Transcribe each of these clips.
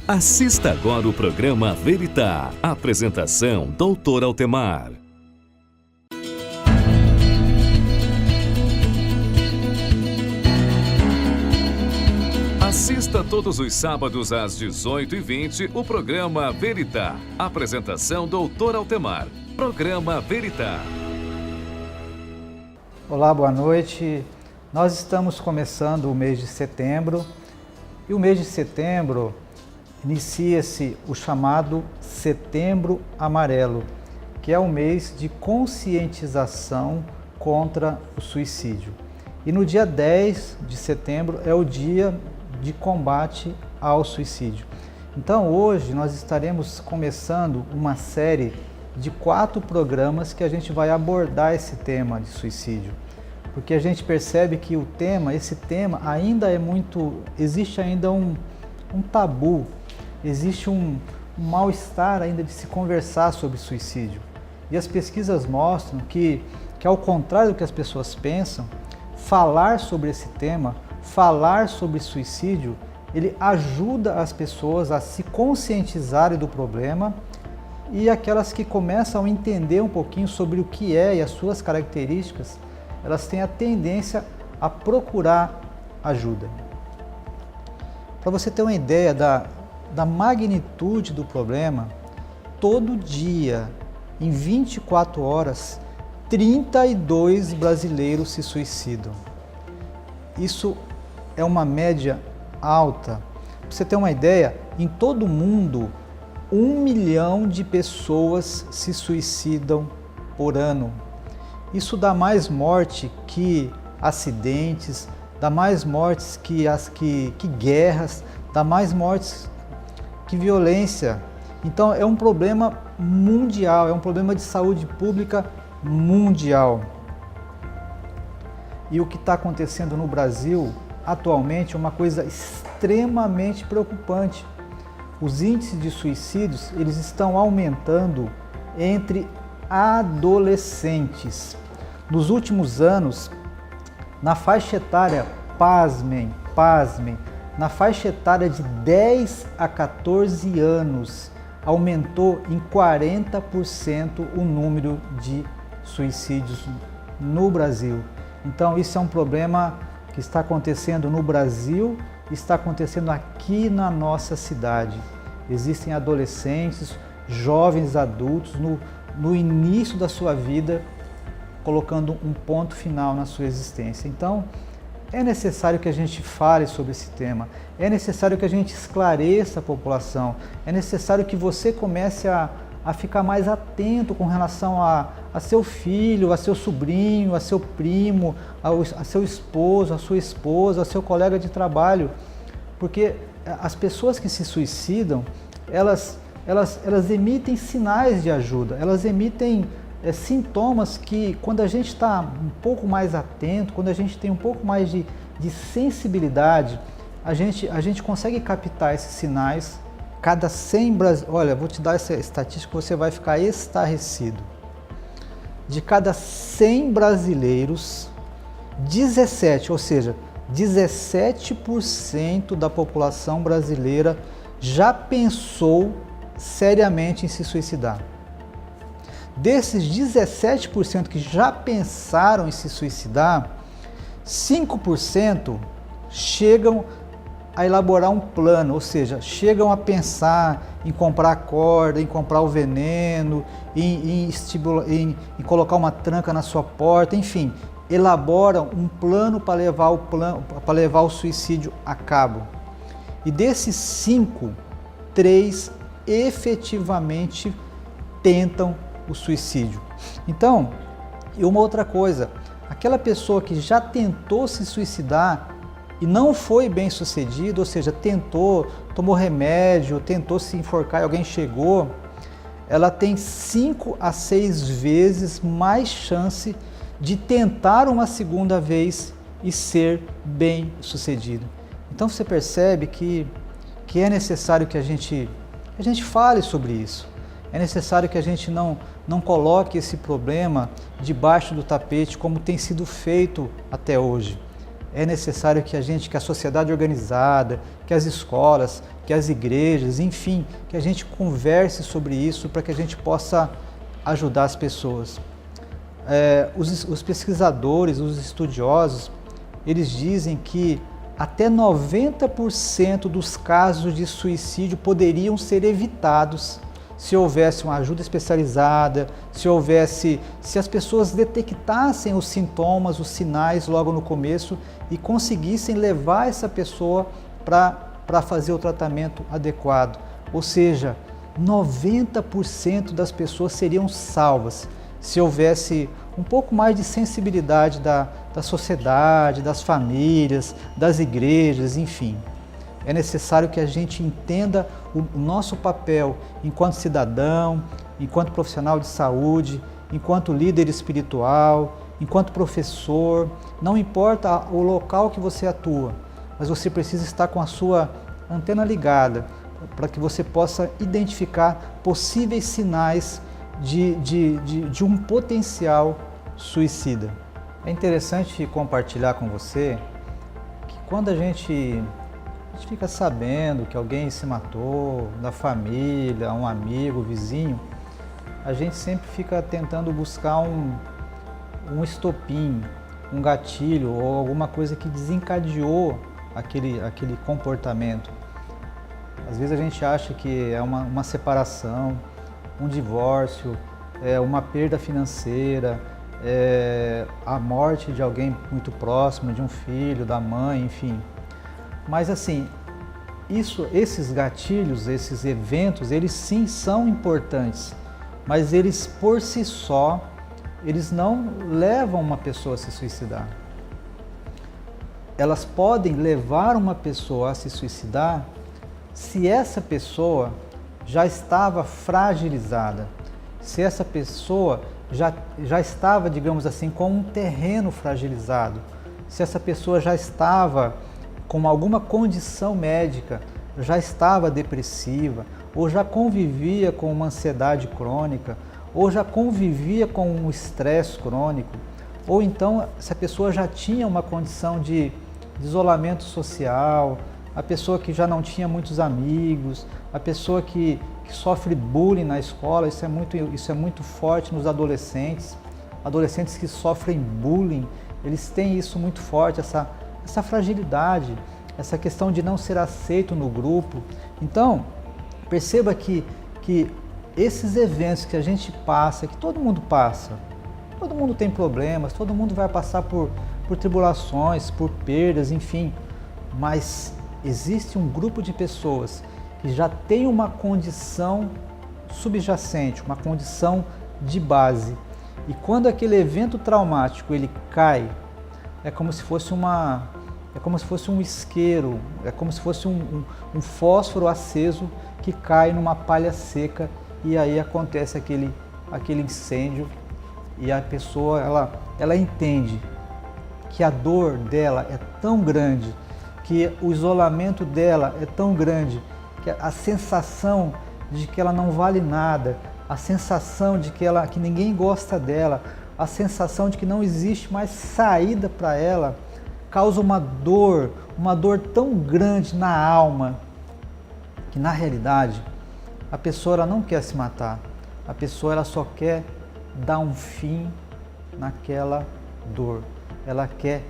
Assista agora o programa Veritá. Apresentação, Dr. Altemar. Assista todos os sábados às 18h20 o programa Veritá. Apresentação, Dr. Altemar. Programa Veritá. Olá, boa noite. Nós estamos começando o mês de setembro e o mês de setembro inicia-se o chamado Setembro Amarelo, que é o mês de conscientização contra o suicídio. E no dia 10 de setembro é o dia de combate ao suicídio. Então hoje nós estaremos começando uma série de 4 programas que a gente vai abordar esse tema de suicídio. Porque a gente percebe que esse tema ainda é existe ainda um tabu, existe um mal-estar ainda de se conversar sobre suicídio. E as pesquisas mostram que ao contrário do que as pessoas pensam, falar sobre esse tema, falar sobre suicídio, ele ajuda as pessoas a se conscientizarem do problema e aquelas que começam a entender um pouquinho sobre o que é e as suas características, elas têm a tendência a procurar ajuda. Para você ter uma ideia da magnitude do problema, todo dia, em 24 horas, 32 brasileiros se suicidam. Isso é uma média alta. Para você ter uma ideia, em todo o mundo, 1 milhão de pessoas se suicidam por ano. Isso dá mais morte que acidentes, dá mais mortes que guerras, dá mais mortes que violência. Então é um problema mundial, é um problema de saúde pública mundial. E o que está acontecendo no Brasil atualmente é uma coisa extremamente preocupante. Os índices de suicídios, eles estão aumentando entre adolescentes. Nos últimos anos, na faixa etária, pasmem, na faixa etária de 10 a 14 anos, aumentou em 40% o número de suicídios no Brasil. Então, isso é um problema que está acontecendo no Brasil, está acontecendo aqui na nossa cidade. Existem adolescentes, jovens adultos no início da sua vida, colocando um ponto final na sua existência. Então, é necessário que a gente fale sobre esse tema, é necessário que a gente esclareça a população, é necessário que você comece a ficar mais atento com relação a seu filho, a seu sobrinho, a seu primo, a seu esposo, a sua esposa, a seu colega de trabalho, porque as pessoas que se suicidam, elas emitem sinais de ajuda, elas emitem sintomas que, quando a gente está um pouco mais atento, quando a gente tem um pouco mais de sensibilidade, a gente consegue captar esses sinais. Cada 100 brasileiros, olha, vou te dar essa estatística que você vai ficar estarrecido. De cada 100 brasileiros, 17, ou seja, 17% da população brasileira já pensou seriamente em se suicidar. Desses 17% que já pensaram em se suicidar, 5% chegam a elaborar um plano, ou seja, chegam a pensar em comprar a corda, em comprar o veneno, em colocar uma tranca na sua porta, enfim, elaboram um plano para levar o suicídio a cabo. E desses 5, 3 efetivamente tentam o suicídio. Então, e uma outra coisa, aquela pessoa que já tentou se suicidar e não foi bem sucedido, ou seja, tomou remédio, tentou se enforcar e alguém chegou, ela tem 5 a 6 vezes mais chance de tentar uma segunda vez e ser bem sucedido. Então você percebe que é necessário que a gente fale sobre isso. É necessário que a gente não coloque esse problema debaixo do tapete como tem sido feito até hoje. é necessário que a sociedade organizada, que as escolas, que as igrejas, enfim, que a gente converse sobre isso para que a gente possa ajudar as pessoas. Os pesquisadores, os estudiosos, eles dizem que até 90% dos casos de suicídio poderiam ser evitados se houvesse uma ajuda especializada, se as pessoas detectassem os sintomas, os sinais logo no começo e conseguissem levar essa pessoa para fazer o tratamento adequado. Ou seja, 90% das pessoas seriam salvas se houvesse um pouco mais de sensibilidade da sociedade, das famílias, das igrejas, enfim. É necessário que a gente entenda o nosso papel enquanto cidadão, enquanto profissional de saúde, enquanto líder espiritual, enquanto professor. Não importa o local que você atua, mas você precisa estar com a sua antena ligada para que você possa identificar possíveis sinais de um potencial suicida. É interessante compartilhar com você que quando a gente fica sabendo que alguém se matou, da família, um amigo, vizinho, a gente sempre fica tentando buscar um estopim, um gatilho ou alguma coisa que desencadeou aquele comportamento. Às vezes a gente acha que é uma separação, um divórcio, uma perda financeira, a morte de alguém muito próximo, de um filho, da mãe, enfim. Mas assim, esses gatilhos, esses eventos, eles sim são importantes, mas eles por si só, eles não levam uma pessoa a se suicidar. Elas podem levar uma pessoa a se suicidar se essa pessoa já estava fragilizada, se essa pessoa já estava, digamos assim, com um terreno fragilizado, se essa pessoa já estava com alguma condição médica, já estava depressiva, ou já convivia com uma ansiedade crônica, ou já convivia com um estresse crônico, ou então essa pessoa já tinha uma condição de isolamento social, a pessoa que já não tinha muitos amigos, a pessoa que sofre bullying na escola, isso é muito forte nos adolescentes. Adolescentes que sofrem bullying, eles têm isso muito forte, essa fragilidade, essa questão de não ser aceito no grupo. Então, perceba que esses eventos que a gente passa, que todo mundo passa, todo mundo tem problemas, todo mundo vai passar por tribulações, por perdas, enfim, mas existe um grupo de pessoas que já tem uma condição subjacente, uma condição de base. E quando aquele evento traumático ele cai, é como se fosse um isqueiro, é como se fosse um fósforo aceso que cai numa palha seca e aí acontece aquele incêndio e a pessoa ela entende que a dor dela é tão grande, que o isolamento dela é tão grande, que a sensação de que ela não vale nada, a sensação de que ninguém gosta dela, a sensação de que não existe mais saída para ela, causa uma dor tão grande na alma, que na realidade a pessoa ela não quer se matar, a pessoa ela só quer dar um fim naquela dor, ela quer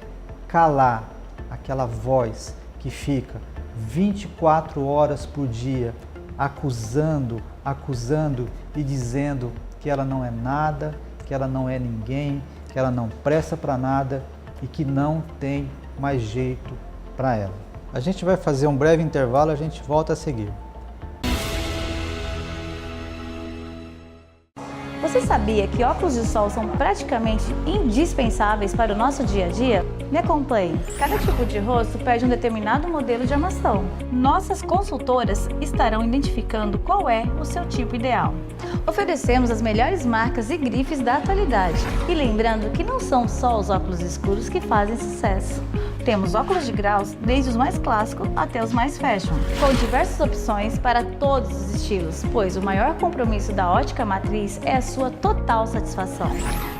calar aquela voz que fica 24 horas por dia acusando e dizendo que ela não é nada, que ela não é ninguém, que ela não presta para nada e que não tem mais jeito para ela. A gente vai fazer um breve intervalo, a gente volta a seguir. Você sabia que óculos de sol são praticamente indispensáveis para o nosso dia a dia? Me acompanhe. Cada tipo de rosto pede um determinado modelo de armação. Nossas consultoras estarão identificando qual é o seu tipo ideal. Oferecemos as melhores marcas e grifes da atualidade. E lembrando que não são só os óculos escuros que fazem sucesso. Temos óculos de graus, desde os mais clássicos até os mais fashion, com diversas opções para todos os estilos, pois o maior compromisso da Ótica Matriz é a sua total satisfação.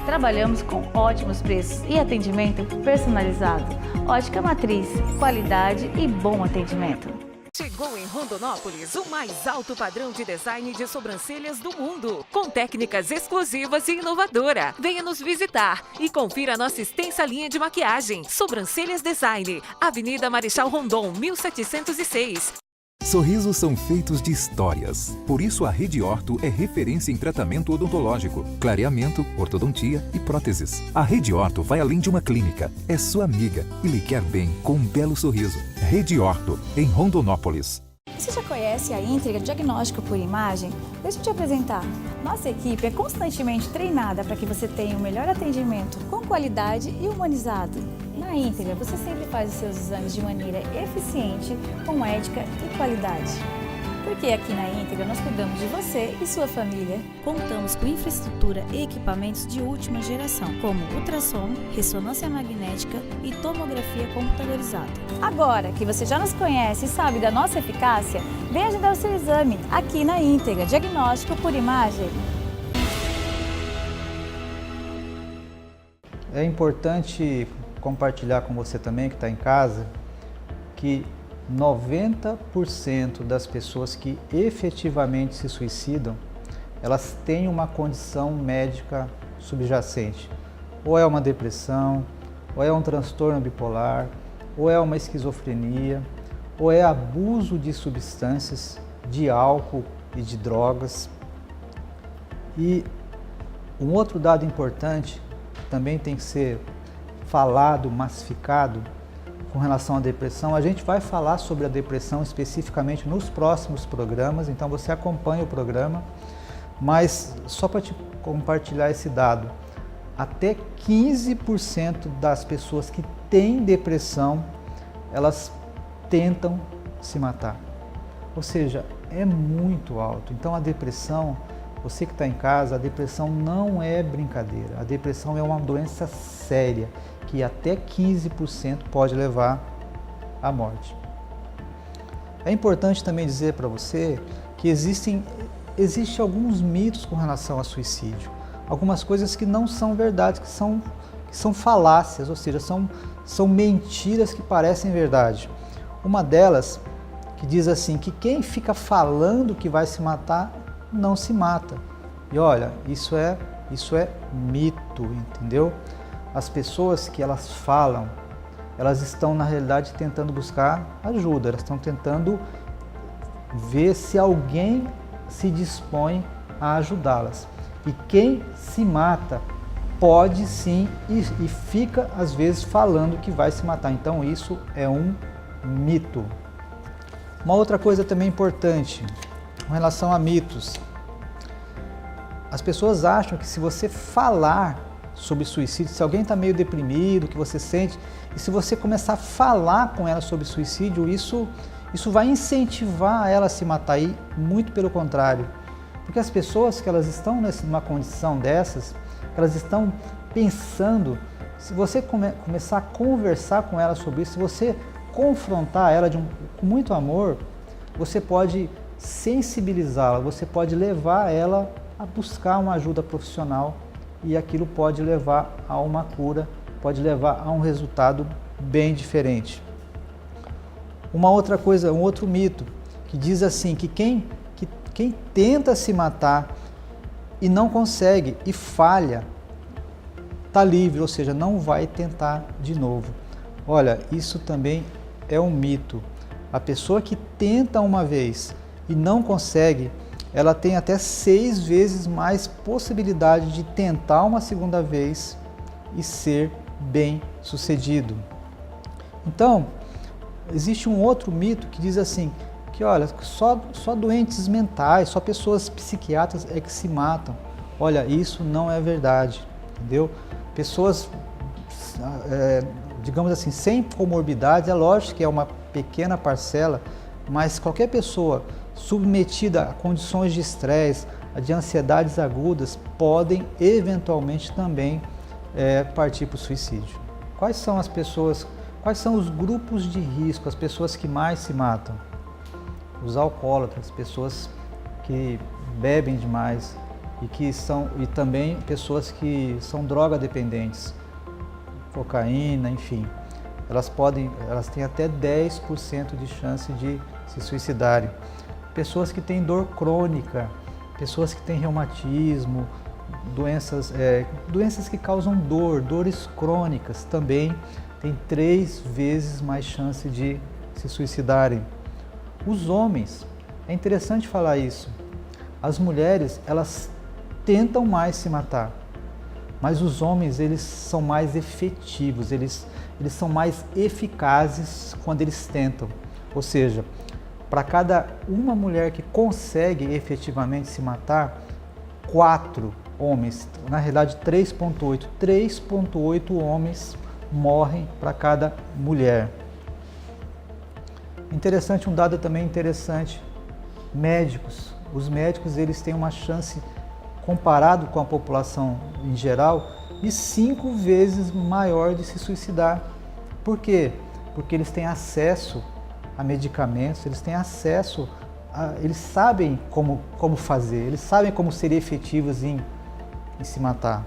Trabalhamos com ótimos preços e atendimento personalizado. Ótica Matriz, qualidade e bom atendimento. Chegou em Rondonópolis o mais alto padrão de design de sobrancelhas do mundo, com técnicas exclusivas e inovadoras. Venha nos visitar e confira nossa extensa linha de maquiagem. Sobrancelhas Design, Avenida Marechal Rondon, 1706. Sorrisos são feitos de histórias. Por isso a Rede Orto é referência em tratamento odontológico, clareamento, ortodontia e próteses. A Rede Orto vai além de uma clínica. É sua amiga e lhe quer bem com um belo sorriso. Rede Orto, em Rondonópolis. Você já conhece a Íntegra Diagnóstico por Imagem? Deixa eu te apresentar. Nossa equipe é constantemente treinada para que você tenha o melhor atendimento com qualidade e humanizado. Na Íntegra, você sempre faz os seus exames de maneira eficiente, com ética e qualidade. Porque aqui na Íntegra nós cuidamos de você e sua família. Contamos com infraestrutura e equipamentos de última geração, como ultrassom, ressonância magnética e tomografia computadorizada. Agora que você já nos conhece e sabe da nossa eficácia, venha agendar o seu exame aqui na Íntegra Diagnóstico por Imagem. É importante compartilhar com você também que está em casa que 90% das pessoas que efetivamente se suicidam, elas têm uma condição médica subjacente. Ou é uma depressão, ou é um transtorno bipolar, ou é uma esquizofrenia, ou é abuso de substâncias, de álcool e de drogas. E um outro dado importante, que também tem que ser falado, massificado, com relação à depressão. A gente vai falar sobre a depressão especificamente nos próximos programas, então você acompanha o programa, mas só para te compartilhar esse dado, até 15% das pessoas que têm depressão, elas tentam se matar. Ou seja, é muito alto. Então a depressão, você que está em casa, a depressão não é brincadeira. A depressão é uma doença séria, que até 15% pode levar à morte. É importante também dizer para você que existem alguns mitos com relação ao suicídio. Algumas coisas que não são verdades, que são falácias, ou seja, são mentiras que parecem verdade. Uma delas que diz assim, que quem fica falando que vai se matar, não se mata. E olha, isso é mito, entendeu? As pessoas que elas falam, elas estão na realidade tentando buscar ajuda, elas estão tentando ver se alguém se dispõe a ajudá-las. E quem se mata pode sim e fica às vezes falando que vai se matar. Então isso é um mito. Uma outra coisa também importante com relação a mitos. As pessoas acham que se você falar sobre suicídio, se alguém está meio deprimido, que você sente, e se você começar a falar com ela sobre suicídio, isso vai incentivar ela a se matar, e muito pelo contrário. Porque as pessoas que elas estão numa condição dessas, elas estão pensando, se você começar a conversar com ela sobre isso, se você confrontar ela com muito amor, você pode sensibilizá-la, você pode levar ela a buscar uma ajuda profissional, e aquilo pode levar a uma cura, pode levar a um resultado bem diferente. Uma outra coisa, um outro mito, que diz assim, que quem tenta se matar e não consegue e falha, está livre, ou seja, não vai tentar de novo. Olha, isso também é um mito. A pessoa que tenta uma vez e não consegue, ela tem até 6 vezes mais possibilidade de tentar uma segunda vez e ser bem sucedido. Então, existe um outro mito que diz assim, que olha, só doentes mentais, só pessoas psiquiátricas é que se matam. Olha, isso não é verdade, entendeu? Pessoas, digamos assim, sem comorbidades, é lógico que é uma pequena parcela, mas qualquer pessoa submetida a condições de estresse, de ansiedades agudas, podem eventualmente também partir para o suicídio. Quais são as pessoas, quais são os grupos de risco, as pessoas que mais se matam? Os alcoólatras, pessoas que bebem demais, e também pessoas que são droga dependentes, cocaína, enfim. Elas têm até 10% de chance de se suicidarem. Pessoas que têm dor crônica, pessoas que têm reumatismo, doenças que causam dores crônicas, também têm 3 vezes mais chance de se suicidarem. Os homens, é interessante falar isso, as mulheres, elas tentam mais se matar, mas os homens, eles são mais efetivos, eles são mais eficazes quando eles tentam. Ou seja, para cada uma mulher que consegue efetivamente se matar, 4 homens, na realidade 3,8 homens morrem para cada mulher. Interessante, um dado também interessante, médicos. Os médicos, eles têm uma chance, comparado com a população em geral, de 5 vezes maior de se suicidar. Por quê? Porque eles têm acesso a medicamentos, eles têm acesso eles sabem como fazer, eles sabem como ser efetivos em se matar.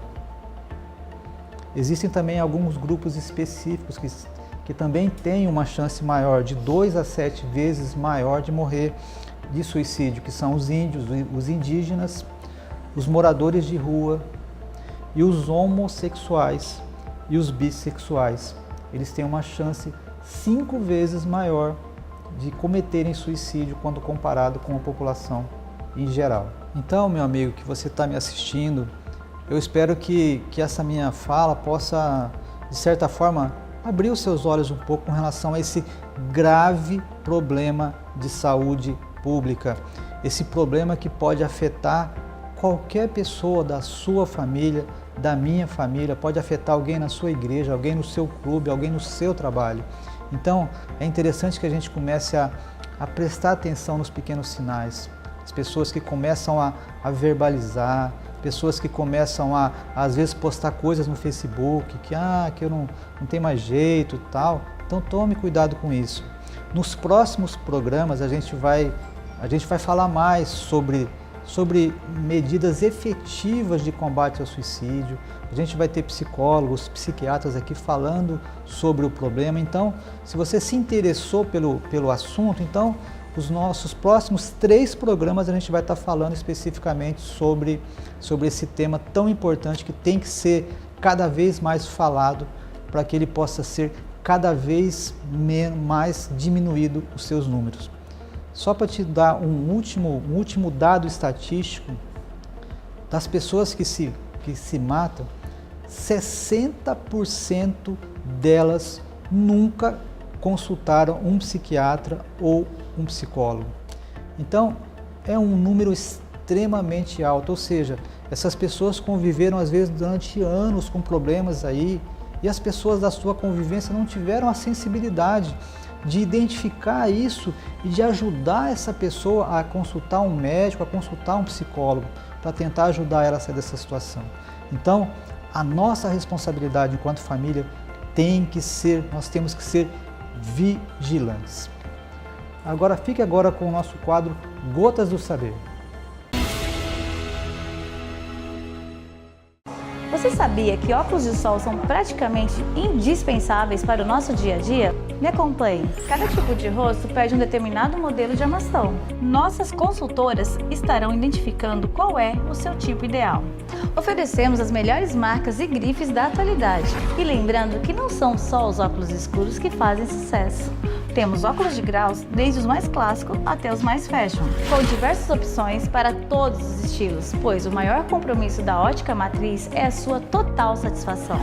Existem também alguns grupos específicos que também têm uma chance maior, de 2 a 7 vezes maior de morrer de suicídio, que são os índios, os indígenas, os moradores de rua e os homossexuais e os bissexuais. Eles têm uma chance 5 vezes maior de cometerem suicídio quando comparado com a população em geral. Então, meu amigo que você está me assistindo, eu espero que essa minha fala possa, de certa forma, abrir os seus olhos um pouco com relação a esse grave problema de saúde pública, esse problema que pode afetar qualquer pessoa da sua família, da minha família, pode afetar alguém na sua igreja, alguém no seu clube, alguém no seu trabalho. Então, é interessante que a gente comece a prestar atenção nos pequenos sinais, as pessoas que começam a verbalizar, pessoas que começam a, às vezes, postar coisas no Facebook, que eu não tenho mais jeito e tal. Então, tome cuidado com isso. Nos próximos programas, a gente vai falar mais sobre medidas efetivas de combate ao suicídio. A gente vai ter psicólogos, psiquiatras aqui falando sobre o problema. Então, se você se interessou pelo assunto, então, os nossos próximos 3 programas a gente vai estar falando especificamente sobre esse tema tão importante que tem que ser cada vez mais falado para que ele possa ser cada vez mais diminuído os seus números. Só para te dar um último dado estatístico, das pessoas que se matam, 60% delas nunca consultaram um psiquiatra ou um psicólogo. Então, é um número extremamente alto, ou seja, essas pessoas conviveram às vezes durante anos com problemas aí, e as pessoas da sua convivência não tiveram a sensibilidade de identificar isso e de ajudar essa pessoa a consultar um médico, a consultar um psicólogo, para tentar ajudar ela a sair dessa situação. Então, a nossa responsabilidade enquanto família nós temos que ser vigilantes. Agora, fique agora com o nosso quadro Gotas do Saber. Você sabia que óculos de sol são praticamente indispensáveis para o nosso dia a dia? Me acompanhe. Cada tipo de rosto pede um determinado modelo de armação. Nossas consultoras estarão identificando qual é o seu tipo ideal. Oferecemos as melhores marcas e grifes da atualidade. E lembrando que não são só os óculos escuros que fazem sucesso. Temos óculos de graus, desde os mais clássicos até os mais fashion, com diversas opções para todos os estilos, pois o maior compromisso da Ótica Matriz é a sua total satisfação.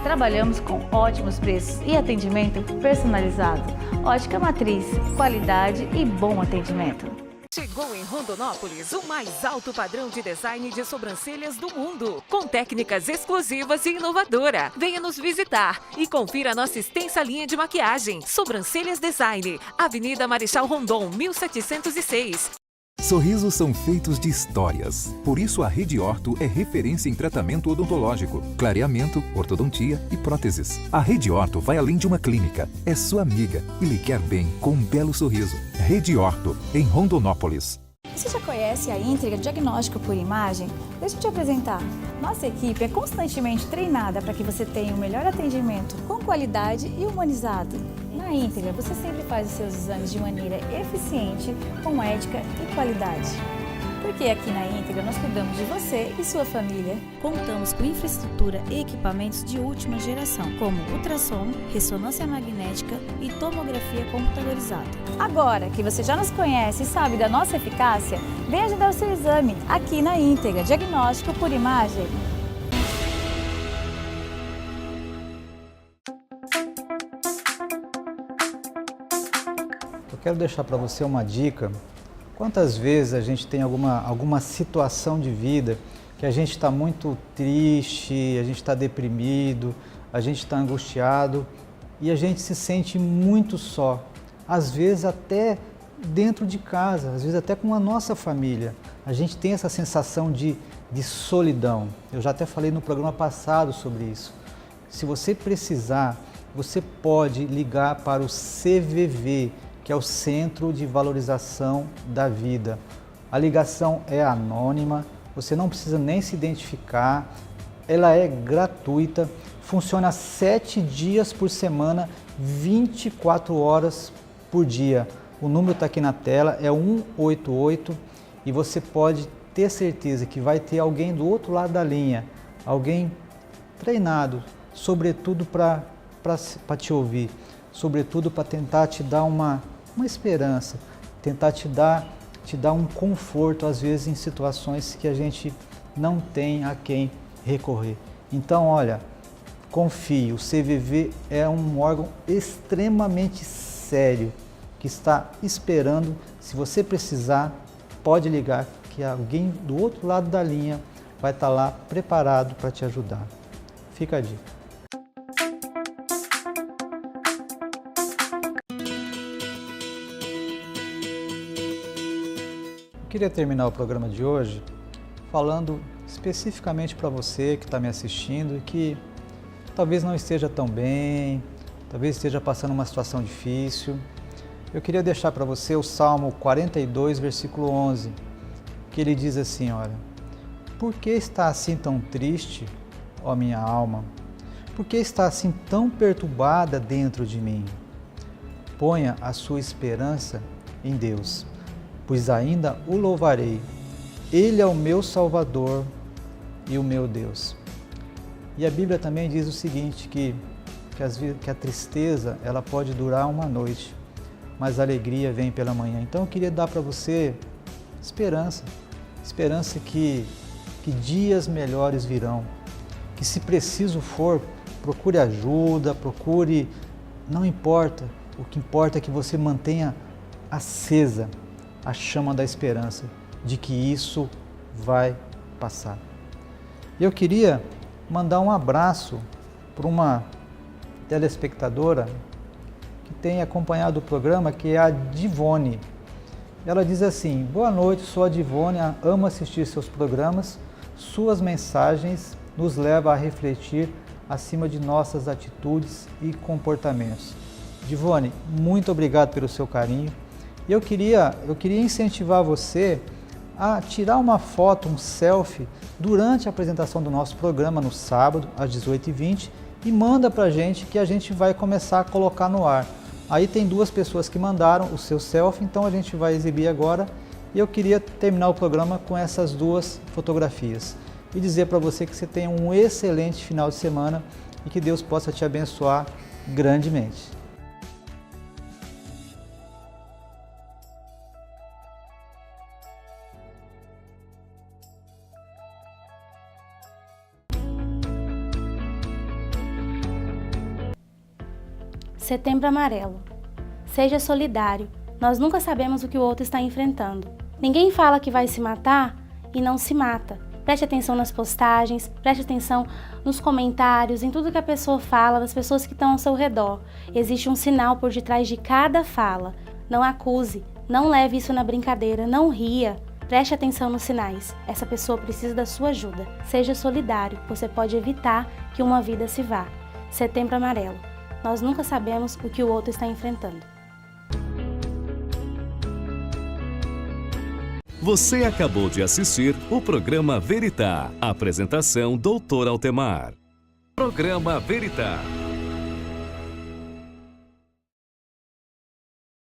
Trabalhamos com ótimos preços e atendimento personalizado. Ótica Matriz, qualidade e bom atendimento. Chegou em Rondonópolis o mais alto padrão de design de sobrancelhas do mundo, com técnicas exclusivas e inovadora. Venha nos visitar e confira a nossa extensa linha de maquiagem. Sobrancelhas Design, Avenida Marechal Rondon, 1706. Sorrisos são feitos de histórias. Por isso a Rede Orto é referência em tratamento odontológico, clareamento, ortodontia e próteses. A Rede Orto vai além de uma clínica. É sua amiga e lhe quer bem com um belo sorriso. Rede Orto, em Rondonópolis. Você já conhece a Íntegra Diagnóstico por Imagem? Deixa eu te apresentar. Nossa equipe é constantemente treinada para que você tenha o melhor atendimento com qualidade e humanizado. Na Íntegra, você sempre faz os seus exames de maneira eficiente, com ética e qualidade. Porque aqui na Íntegra nós cuidamos de você e sua família. Contamos com infraestrutura e equipamentos de última geração, como ultrassom, ressonância magnética e tomografia computadorizada. Agora que você já nos conhece e sabe da nossa eficácia, venha agendar o seu exame aqui na Íntegra Diagnóstico por Imagem. Eu quero deixar para você uma dica. Quantas vezes a gente tem alguma situação de vida que a gente está muito triste, a gente está deprimido, a gente está angustiado e a gente se sente muito só, às vezes até dentro de casa, às vezes até com a nossa família. A gente tem essa sensação de solidão. Eu já até falei no programa passado sobre isso. Se você precisar, você pode ligar para o CVV, que é o Centro de Valorização da Vida. A ligação é anônima, você não precisa nem se identificar, ela é gratuita, funciona 7 dias por semana, 24 horas por dia. O número está aqui na tela, é 188 e você pode ter certeza que vai ter alguém do outro lado da linha, alguém treinado, sobretudo para te ouvir, sobretudo para tentar te dar uma esperança, tentar te dar um conforto, às vezes, em situações que a gente não tem a quem recorrer. Então, olha, confie, o CVV é um órgão extremamente sério, que está esperando, se você precisar, pode ligar, que alguém do outro lado da linha vai estar lá preparado para te ajudar. Fica a dica. Eu queria terminar o programa de hoje falando especificamente para você que está me assistindo e que talvez não esteja tão bem, talvez esteja passando uma situação difícil. Eu queria deixar para você o Salmo 42, versículo 11, que ele diz assim, olha: por que está assim tão triste, ó minha alma? Por que está assim tão perturbada dentro de mim? Ponha a sua esperança em Deus, pois ainda o louvarei. Ele é o meu Salvador e o meu Deus. E a Bíblia também diz o seguinte, que a tristeza ela pode durar uma noite, mas a alegria vem pela manhã. Então eu queria dar para você esperança que dias melhores virão, que se preciso for, procure ajuda, não importa, o que importa é que você mantenha acesa a chama da esperança de que isso vai passar. Eu queria mandar um abraço para uma telespectadora que tem acompanhado o programa, que é a Divone. Ela diz assim: boa noite, sou a Divone, amo assistir seus programas, suas mensagens nos levam a refletir acima de nossas atitudes e comportamentos. Divone, muito obrigado pelo seu carinho. E eu queria incentivar você a tirar uma foto, um selfie, durante a apresentação do nosso programa no sábado, às 18h20, e manda para a gente, que a gente vai começar a colocar no ar. Aí tem 2 pessoas que mandaram o seu selfie, então a gente vai exibir agora. E eu queria terminar o programa com essas 2 fotografias. E dizer para você que você tenha um excelente final de semana e que Deus possa te abençoar grandemente. Setembro Amarelo. Seja solidário. Nós nunca sabemos o que o outro está enfrentando. Ninguém fala que vai se matar e não se mata. Preste atenção nas postagens, preste atenção nos comentários, em tudo que a pessoa fala, das pessoas que estão ao seu redor. Existe um sinal por detrás de cada fala. Não acuse, não leve isso na brincadeira, não ria. Preste atenção nos sinais. Essa pessoa precisa da sua ajuda. Seja solidário, você pode evitar que uma vida se vá. Setembro Amarelo. Nós nunca sabemos o que o outro está enfrentando. Você acabou de assistir o programa Veritá. Apresentação Dr. Altemar. Programa Veritá.